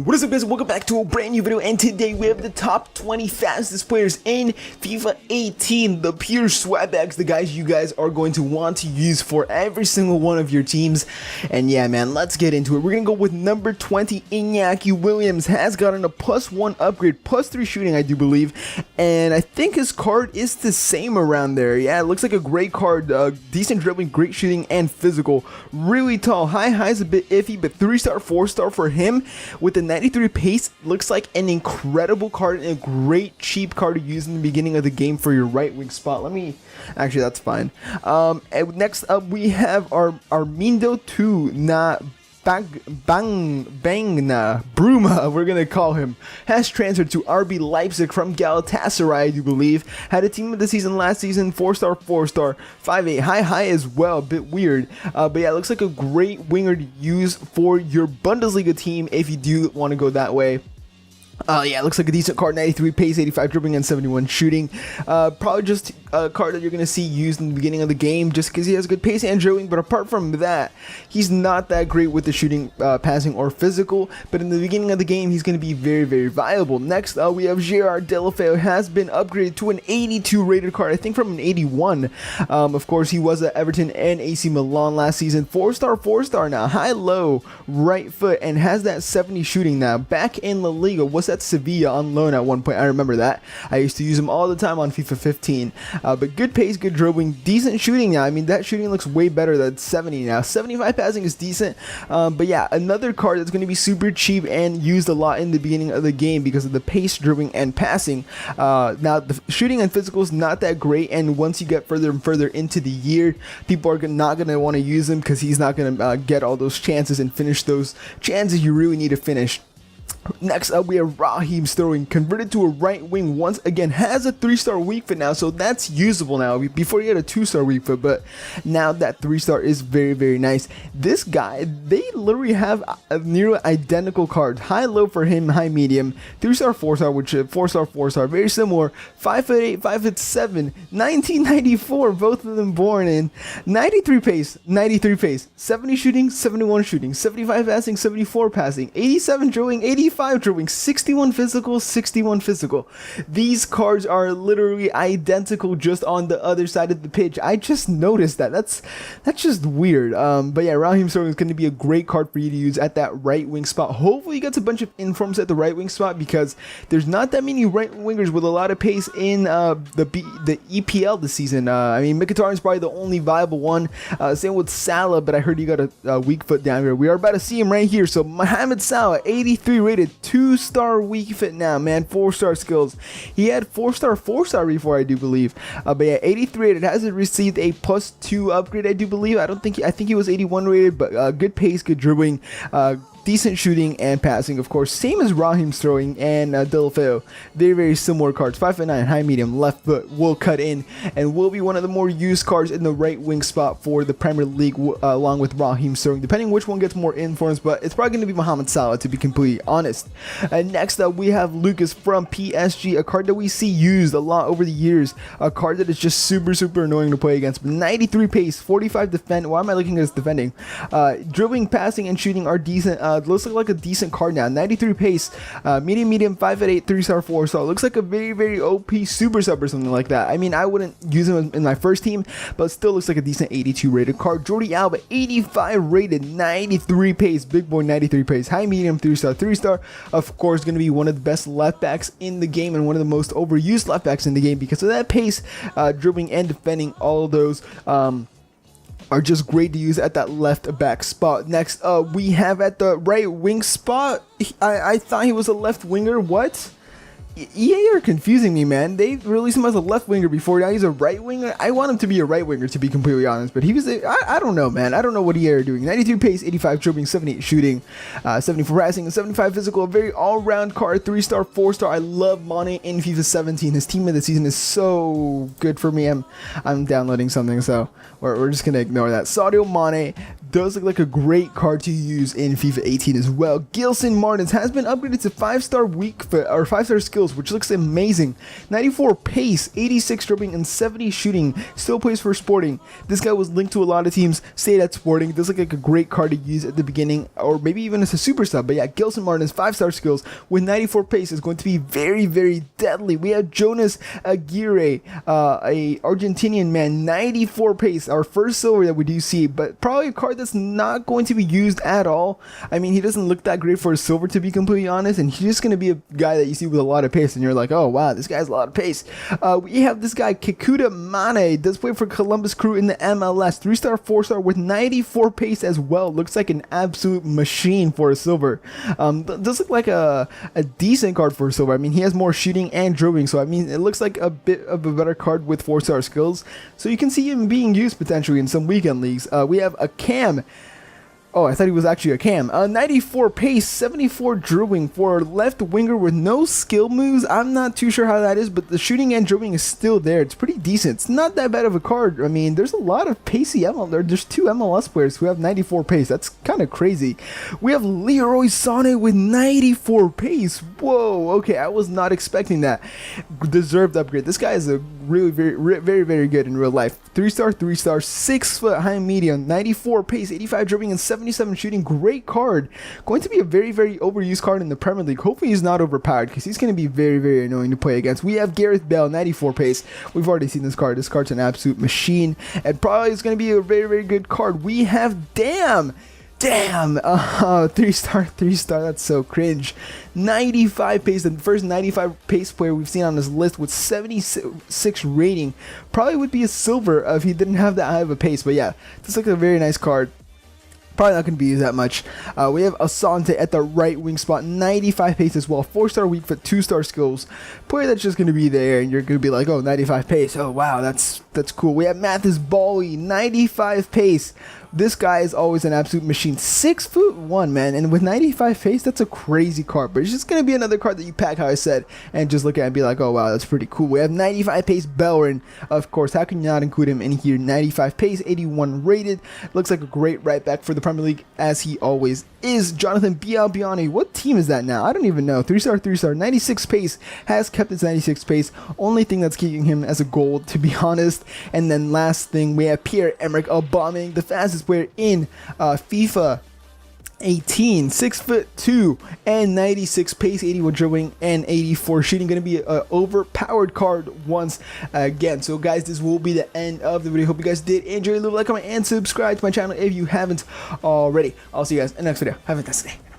What is up, guys? Welcome back to a brand new video, and today we have the top 20 fastest players in FIFA 18, the pure swag bags, the guys you guys are going to want to use for every single one of your teams. And yeah, man, let's get into it. We're gonna go with number 20. Iñaki Williams has gotten a +1 upgrade, +3 shooting, I do believe, and I think his card is the same around there. Yeah, it looks like a great card, decent dribbling, great shooting, and physical. Really tall. High's a bit iffy, but 3-star, 4-star for him with the 93 pace. Looks like an incredible card and a great cheap card to use in the beginning of the game for your right wing spot. Actually, that's fine. And next up we have our Armindo 2 Bangna Bruma, we're gonna call him, has transferred to RB Leipzig from Galatasaray, I do believe. Had a team of the season last season, 4-star, 4-star, 5'8", high as well, a bit weird. But yeah, it looks like a great winger to use for your Bundesliga team if you do want to go that way. Yeah, it looks like a decent card, 93 pace, 85 dribbling, and 71 shooting. Probably just a card that you're going to see used in the beginning of the game just because he has good pace and dribbling, but apart from that, he's not that great with the shooting, passing, or physical, but in the beginning of the game, he's going to be very, very viable. Next, we have Gerard Deulofeu, has been upgraded to an 82 rated card, I think from an 81. Of course, he was at Everton and AC Milan last season. 4-star, 4-star now, high-low, right foot, and has that 70 shooting now. Back in La Liga, was at Sevilla on loan at one point. I remember that. I used to use him all the time on FIFA 15. But good pace, good dribbling, decent shooting now. I mean, that shooting looks way better than 70 now. 75 passing is decent. But yeah, another card that's going to be super cheap and used a lot in the beginning of the game because of the pace, dribbling, and passing. Now, the shooting and physical is not that great, and once you get further and further into the year, people are not going to want to use him because he's not going to get all those chances and finish those chances you really need to finish. Next up, we have Raheem Sterling, converted to a right wing once again, has a 3-star weak foot now, so that's usable now. Before he had a 2-star weak foot, but now that 3-star is very, very nice. This guy, they literally have a nearly identical cards. High-low for him, high-medium, 3-star, 4-star, which is 4-star, 4-star, very similar. 5'8", 5'7", 1994, both of them born in. 93 pace, 70 shooting, 71 shooting, 75 passing, 74 passing, 87 dribbling, 85 dribbling, 61 physical, 61 physical. These cards are literally identical, just on the other side of the pitch. I just noticed that. That's just weird. But yeah, Raheem Sterling is going to be a great card for you to use at that right wing spot. Hopefully he gets a bunch of informs at the right wing spot because there's not that many right wingers with a lot of pace in the EPL this season. I mean, Mkhitaryan is probably the only viable one. Same with Salah, but I heard he got a weak foot down here. We are about to see him right here. So Mohamed Salah, 83 rated, 2-star weak fit now, man. 4-star skills. He had 4-star, 4-star before, I do believe. But yeah, 83 rated. Hasn't received a +2 upgrade, I do believe. I think he was 81 rated, but good pace, good dribbling, decent shooting and passing, of course. Same as Raheem Sterling and Deulofeu. Very, very similar cards. 5'9", high, medium, left foot, will cut in, and will be one of the more used cards in the right wing spot for the Premier League, along with Raheem Sterling, depending which one gets more influence, but it's probably going to be Mohamed Salah, to be completely honest. And next up, we have Lucas from PSG, a card that we see used a lot over the years, a card that is just super, super annoying to play against. 93 pace, 45 defend. Why am I looking at his defending? Dribbling, passing, and shooting are decent. Looks like a decent card now. 93 pace, medium, 5'8", 3-star, 4-star. Looks like a very, very OP super sub or something like that. I mean, I wouldn't use him in my first team, but still looks like a decent 82 rated card. Jordi Alba, 85 rated, 93 pace, big boy, 93 pace, high, medium, 3-star, 3-star. Of course, going to be one of the best left backs in the game and one of the most overused left backs in the game because of that pace, dribbling, and defending. All of those are just great to use at that left back spot. Next, we have at the right wing spot. I thought he was a left winger. What? EA are confusing me, man. They released him as a left winger before. Now he's a right winger. I want him to be a right winger, to be completely honest. But he was I don't know, man. I don't know what EA are doing. 92 pace, 85 dribbling, 78 shooting, 74 passing, and 75 physical. A very all-round card. 3-star, 4-star. I love Mane in FIFA 17. His team of the season is so good for me. I'm downloading something, so we're just gonna ignore that. Sadio Mane does look like a great card to use in FIFA 18 as well. Gilson Martins has been upgraded to 5-star weak foot or 5-star skill skills, which looks amazing. 94 pace, 86 dribbling, and 70 shooting. Still plays for Sporting. This guy was linked to a lot of teams, stayed at Sporting. This looks like a great card to use at the beginning, or maybe even as a super sub. But yeah, Gelson Martinez, 5-star skills with 94 pace is going to be very, very deadly. We have Jonas Aguirre, a Argentinian man, 94 pace, our first silver that we do see, but probably a card that's not going to be used at all. I mean, he doesn't look that great for a silver, to be completely honest, and he's just going to be a guy that you see with a lot of pace, and you're like, oh wow, this guy has a lot of pace. We have this guy, Kikuta Mane, does play for Columbus Crew in the MLS, 3-star, 4-star with 94 pace as well. Looks like an absolute machine for a silver. Does look like a decent card for a silver. I mean, he has more shooting and dribbling, so I mean, it looks like a bit of a better card with 4-star skills, so you can see him being used potentially in some weekend leagues. We have a Cam. Oh, I thought he was actually a Cam. 94 pace, 74 dribbling for a left winger with no skill moves. I'm not too sure how that is, but the shooting and dribbling is still there. It's pretty decent. It's not that bad of a card. I mean, there's a lot of pacey MLS. There's 2 MLS players who have 94 pace. That's kind of crazy. We have Leroy Sané with 94 pace. Whoa, okay, I was not expecting that. Deserved upgrade. This guy is a really very good in real life. 3-star, 3-star, 6 foot high medium, 94 pace, 85 dribbling, and 77 shooting. Great card. Going to be a very overused card in the Premier League. Hopefully he's not overpowered, because he's going to be very annoying to play against. We have Gareth Bale, 94 pace. We've already seen this card. This card's an absolute machine, and probably is going to be a very good card. We have Damn, 3-star, 3-star, that's so cringe. 95 pace, the first 95 pace player we've seen on this list with 76 rating. Probably would be a silver if he didn't have that high of a pace, but yeah, this looks like a very nice card. Probably not going to be used that much. We have Asante at the right wing spot, 95 pace as well, 4-star weak foot, 2-star skills. Player that's just going to be there, and you're going to be like, oh, 95 pace. Oh wow, that's cool. We have Mathis Bali, 95 pace. This guy is always an absolute machine. 6'1", man, and with 95 pace, that's a crazy card. But it's just gonna be another card that you pack, how I said, and just look at it and be like, oh wow, that's pretty cool. We have 95 pace Bellerin, of course. How can you not include him in here? 95 pace, 81 rated. Looks like a great right back for the Premier League, as he always is. Jonathan Bialbiani, what team is that now? I don't even know. 3-star, 3-star, 96 pace, has kept his 96 pace. Only thing that's keeping him as a gold, to be honest. And then last thing, we have Pierre-Emerick Aubameyang, the fastest player in FIFA 18, 6'2", and 96 pace, 81 dribbling, and 84 shooting. Going to be an overpowered card once again. So guys, this will be the end of the video. Hope you guys did enjoy. Leave a like, comment, and subscribe to my channel if you haven't already. I'll see you guys in the next video. Have a fantastic day.